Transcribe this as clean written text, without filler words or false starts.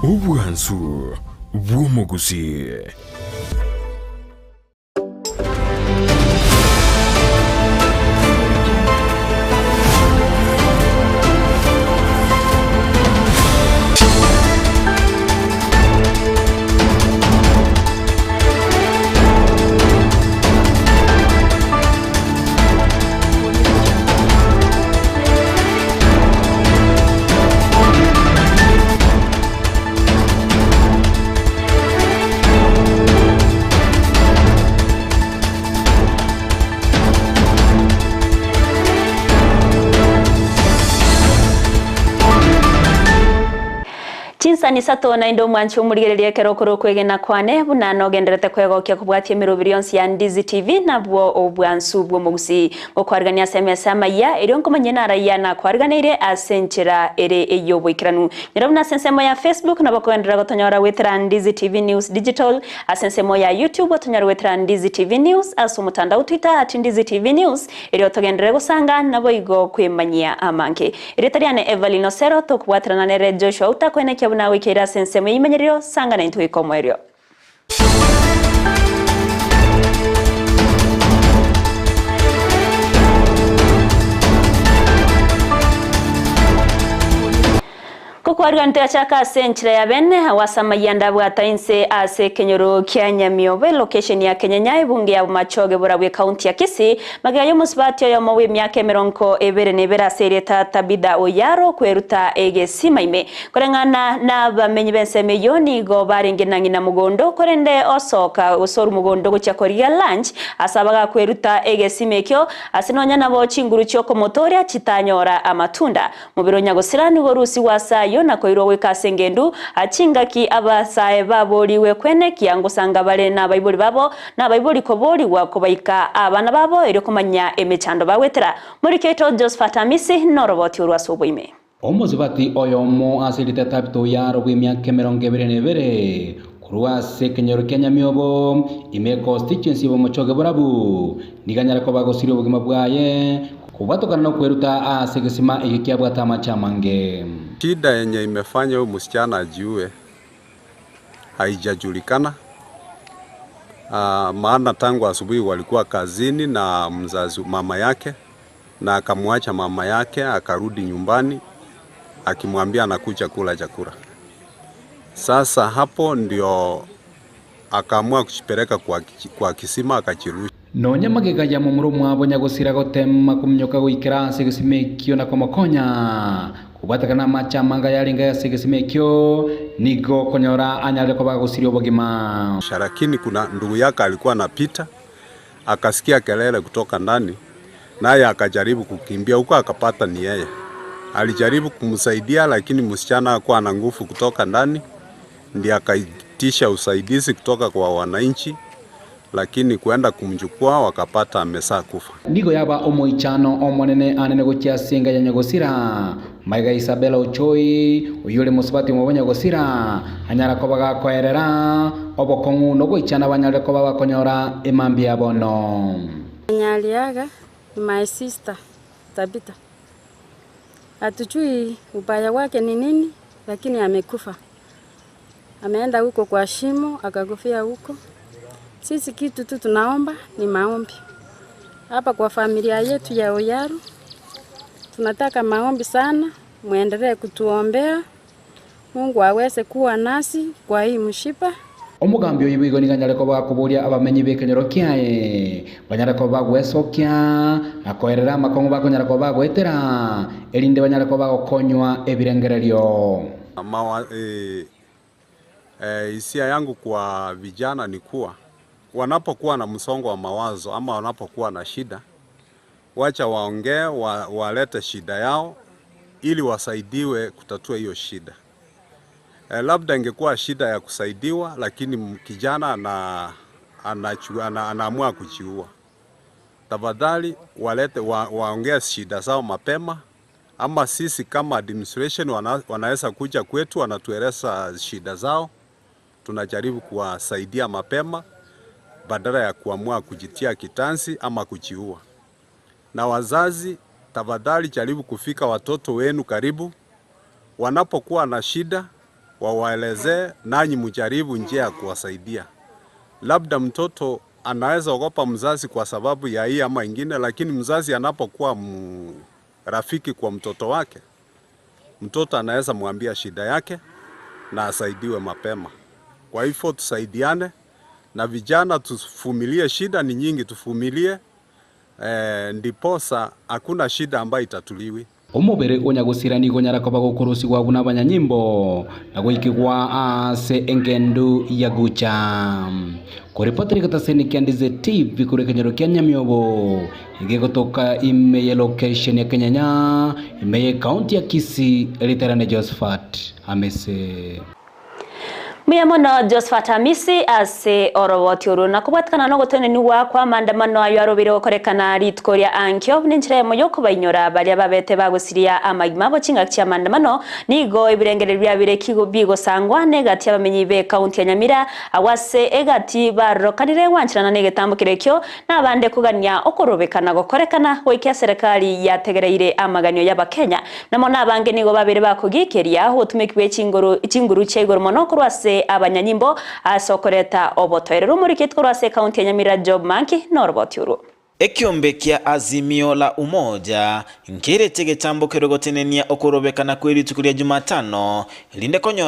Ubwansu bw'Gusii. Chinsa ni Isato na indo mwanchi umurigereria kerokoro kwegena kwane buna nogenderete kwegokia kubwatia mirubiri yonsi ya Ndizi TV na bwo obwansu bw'Gusii okwarigania SMS Amayia eri onkomanye na raia na kwariganire asenchera ere eyobwikiranu nyirabuna sensemo ya Facebook na bakwendera gotonyora wetera Ndizi TV News Digital asensemo ya YouTube otonyora wetera Ndizi TV News asumutanda Twitter @Ndizi TV News eri otogendere gusanga nabo igo kwemanyia amanke eri tariane Everline Osero tokubwatirana nere Joshua Auta kwenekya na wikira sensemo imenyerio sanga na intuiko mwerio. Kukwariganira chaka senchira ya bene Amayia ndabwata inse ase kenyoro kia Nyamiobe location ya Kenyanya ibunge ya Machoge burabwe county ya Kisii magayo musbatyo ya mawe myaka 20 sereta tabida oyaro kweruta egesima ime korengana na bamenyi bense meyoni go baringe nangina mugondo korende osoka usoru mugondo gucyakoria lunch asabaga kweruta egesime kyo asinonya nabo chinguru cyoko motoria chitanyora amatunda mubiro nyagosirani borusi wasayo na koiro wekasengendu achingaki abasae baboliwe kwene kiangusanga bale na baibuli babo na baibuli koboli wakobaika abana babo eri kumanya emechando bawetera muri keto Josephat Amisi no roboti urwasubuime omuzibati oyomo asirite tabito yaro bw'imyaka 22 kurwa sekenyoro kenyamiobo ime constituency bo Machoge burabu niganyara ko bagosiri ubugima bwaye kubatokana no kweruta asegesima ikikia bwata machamange. Shida yenye imefanya huyu msichana ajiue haijajulikana. Maana tangu asubuhi walikuwa kazini na mzazi mama yake na akamwacha mama yake akarudi nyumbani akimwambia anakuja kula chakula. Sasa hapo ndio akaamua kuchipeleka kwa kisima akachirusha. Nonya magega ya mumuru mwabo nyagosira gotema kumnyoka gwikira segesimekyo na komokonya kubatakana machamanga yalinga ya segesimekyo nigo konyora anyale ko bagosiri obogima. Sharakini kuna ndugu yake alikuwa anapita akasikia kelele kutoka ndani naye akajaribu kukimbia huko akapata ni yeye. Alijaribu kumsaidia lakini msichana hakuwa na nguvu kutoka ndani ndiye akaitisha usaidizi kutoka kwa wananchi lakini kuenda kumchukua wakapata amesa kufa. Nigo yaba omoichano omonene anene gokia singa ya Nyagosira maiga Isabella Ochoi uyule musibati mu Nyagosira anyara ko baga koerera obokongu no goichana banyale ko baba konyora emambi yabono. Nyaliaga my sister Tabita atujui ubaya wake ni nini lakini amekufa. Ameenda huko kwa shimo akagofia huko. Sisi kitu tu tunaomba ni maombi. Hapa kwa familia yetu ya Oyaru tunataka maombi sana, muendelee kutuombea. Mungu aweze kuwa nasi kwa hii mshipa. Omugambi oyibigo niganyale ko bakuburia abamenyi bekenyero kyae banyara ko bagwesokya akoerera makongo bakonyara ko bagwetera elinde banyara ko bagokonywa ebirengererio. Hisia yangu kwa vijana ni kuwa wanapokuwa na msongo wa mawazo ama wanapokuwa na shida wacha waongee walete shida yao ili wasaidiwe kutatua hiyo shida. Labda ingekuwa shida ya kusaidiwa lakini kijana anaamua kujiua. Tafadhali walete waongee shida zao mapema ama sisi kama administration wanaweza kuja kwetu wanatueleza shida zao tunajaribu kuwasaidia mapema badala ya kuamua kujitia kitanzi ama kujiua. Na wazazi tafadhali jaribu kufika watoto wenu karibu wanapokuwa na shida wawaelezee, nanyi mjaribu njia ya kuwasaidia. Labda mtoto anaweza ogopa mzazi kwa sababu ya hii ama ingine, lakini mzazi anapokuwa rafiki kwa mtoto wake, mtoto anaweza mwambia shida yake na asaidiwe mapema. Kwa hivyo tusaidiane, na vijana tuvumilie, shida ni nyingi, tuvumilie, ndiposa hakuna shida ambayo itatuliwi. Omubere onyagusirani gonyarako bagukurusi gwa guna banyanyimbo na gwikigwa ase engendu ya gucha kuripoteri kataseni kia Ndizi TV kure Kenyoro kia Nyamiobo igegotoka imeye location ya Kenyanya imeye county ya Kisii eliterane Josephat Amese. Miyamono Josephat Amisi ase oroboti uru na kubatkana no gotene wa kwa mandamano ayo arobire okorekana ritkoria ankyo ninjire moyo kubainyora bali babete bagusiria amagima bochinga kya mandamano nigo ibirengere bya birekigo bigo sangwa negati abamenyi be county ya Nyamira awase egati barokanire wanchirana negetambo kirekyo nabande kuganya okorobekana gokorekana goikia serikali yategereire amaganyo y'abakenya namo nabange nigo babere bakugikeria otumekwe chinguru chegoro mono kurwase abanyanyimbo asokoreta obotoere rumuri rwase county ya Nyamira job manki norboti uru ekiombe kia azimio la umoja nkirete getambo kerogotenenia okorobekana kweri tukuria Jumatano linde konyo